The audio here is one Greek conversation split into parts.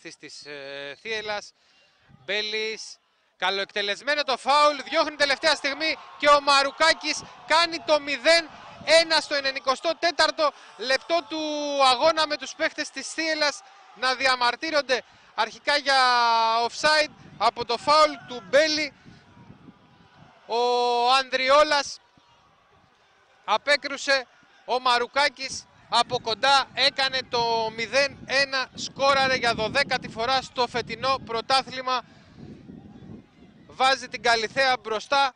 της Θίελας. Μπέλης, καλοεκτελεσμένο το φάουλ, διώχνει τελευταία στιγμή και ο Μαρουκάκης κάνει το 0-1 στο 94ο λεπτό του αγώνα, με τους παίχτες της Θίελας να διαμαρτύρονται αρχικά για offside από το φάουλ του Μπέλη. Ο Ανδριόλας απέκρουσε, ο Μαρουκάκης από κοντά έκανε το 0-1, σκόραρε για 12η φορά στο φετινό πρωτάθλημα, βάζει την Καλιθέα μπροστά.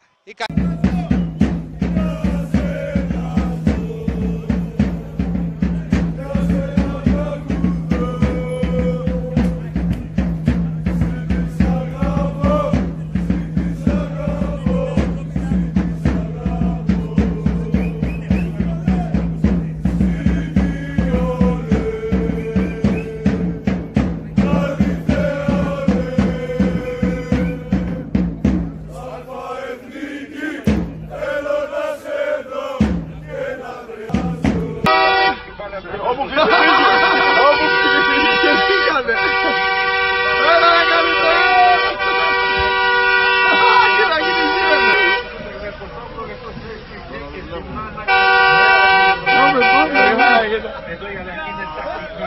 Εδώ η αλλαγή είναι τακτική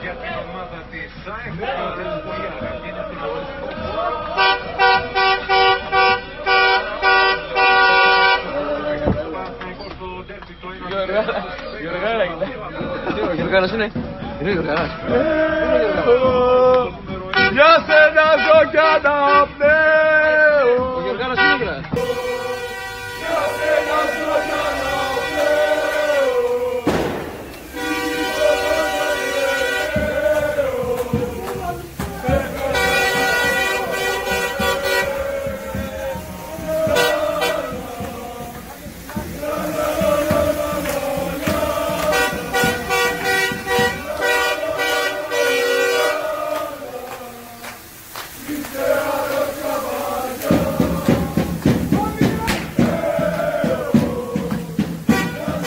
για την ομάδα της ΣΑΕΦ. Γιωργάνας είναι. Είναι Γιωργάνας. Για σένα ζω κι ανάπνε.